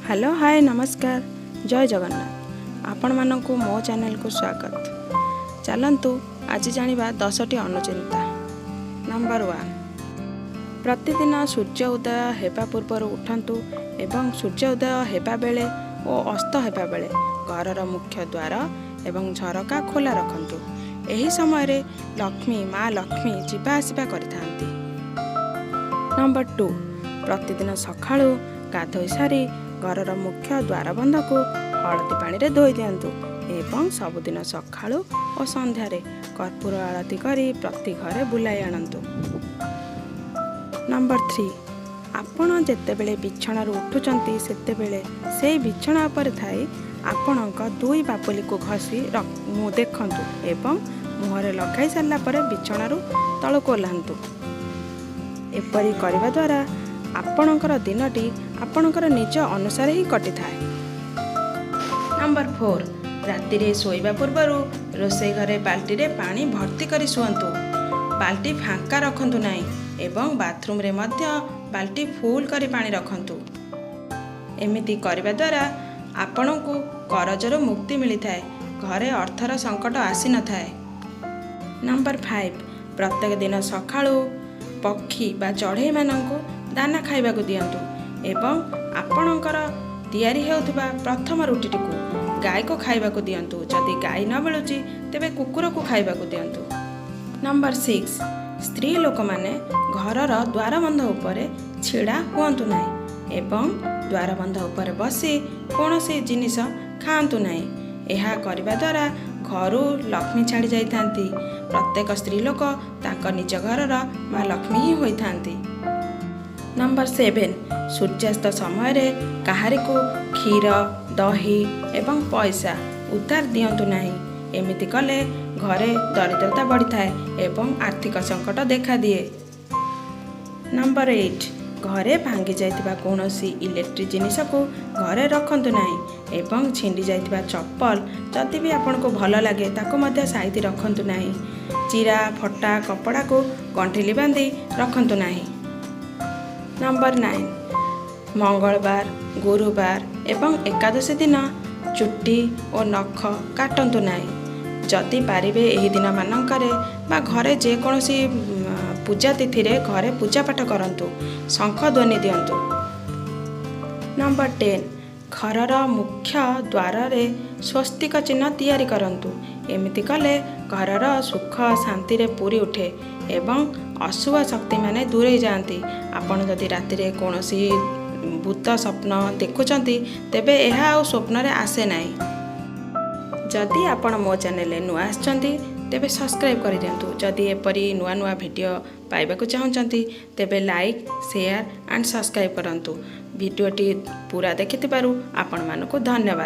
Hello hi नमस्कार जय जगन्नाथ आपण मानक मो चैनल को स्वागत। चलतु आज जानिबा 10टी अनुचिंता। नंबर 1, प्रतिदिन सूर्य उदय हेबा पूर्व उठंतु एवं सूर्य उदय हेबा बेले और अस्त हेबा बेले घरर मुख्य द्वार एवं झरका खोला रखंतु। एही समय रे लक्ष्मी माँ लक्ष्मी जीवा आसिबा करिथांती। नंबर 2, प्रतिदिन सकाळू गाधोई सारी घरर मुख्य द्वारबंध को हलदी पानी रे धोई दियंतु एवं सबुदिन सकाळू और संध्यारे कर्पूर आरती करी प्रति घरे बुलाई आणंतु। नंबर 3, आपण जेतेबेले बिछणारू उठुचंती सेतेबेले सेई बिछणा पर थाई आपणक दुई बापुली को घसी मुँह देखंतु एवं मुहरे लगाई सारला परे बिछणारू तळको ओह्लांतु। एपरि करिबा द्वारा आपणकर दिनटी आपणकर निज अनुसार ही कटि थाए। नंबर 4, राति रे सोइबा पूर्वरु रोसई घरे बाल्टी रे पानी भर्ती करी सुअंतु। बाल्टी फांका रखंतु नाही एवं बाथरूम रे मध्य बाल्टी फुल करी पानी रखंतु। एमिति करिबा द्वारा आपणकु करजर मुक्ति मिली थाए, घरे अर्थर संकट आसी न थाए। नंबर 5, प्रत्येक दिन सकाळू पक्षी बा चढ़ई मानंकु दाना खाइबाकु दियंतु एवं आपणकर तैयारी हेउथबा प्रथम रुटीटी को गाय को खाइबाकु दियंतु। जदि गाय न मिलुची तेबे कुकुर को खाइबाकु दियंतु। नंबर 6, स्त्री लोक माने घरर द्वारबंध उपरे छिड़ा हुअंतु नाही एवं द्वारबंध उपरे बसी कोनोसी जिनिस खाआंतु नाही। एहा करिबा द्वारा घरु लक्ष्मी छाड़ी जाइथांती। प्रत्येक स्त्री लोक तांक निज घरर माँ लक्ष्मी ही होइथांती। नंबर 7, सूर्यास्त समय रे काहारी को क्षीर दही एवं पैसा उधार दियंतु नाही। एमिति कले घरे दरिद्रता बढ़ी थाए एवं आर्थिक संकट देखा दिए। नंबर 8, घरे भांगी जाइतिबा कोनोसी इलेक्ट्रिक जिनिस को घरे रखंतु नाही एवं छिंडी जाइतिबा चप्पल जदि भी आपन को भल लागे ताको मध्य साइति रखंतु नाही। चिरा फटा कपड़ा को गंठिली बांधी रखंतु नाही। नंबर 9, मंगलवार गुरुवार एवं एकादशी दिन चुट्टी और नख काटंतु नाही। जदि पारिबे एही दिन मानंकरे बा घरे जे कोनोसी पूजा तिथि रे घरे पूजा पाठ करंतु, शंख ध्वनि दियंतु। नंबर 10, घरर मुख्य द्वार रे स्वस्तिक चिन्ह तैयारी करंतु। एमिति कले घरर सुख शांति रे पूरी उठे एवं अशुभ शक्ति माने दूरे जाती। आपण जदि राति रे कोनोसी भूत स्वप्न देखुचंती तेबे एहा आ स्वप्न रे आसे नाही। जदि आपण मो चैनल रे नुआ आछंती तेबे सब्सक्राइब कर दियंतु। जदि एपरी नुआ नुआ वीडियो पाइबाकु चाहूचंती तेबे लाइक शेयर एंड सब्सक्राइब करंतु। वीडियोटी पूरा देखिथिबारु आपण मानकु धन्यवाद।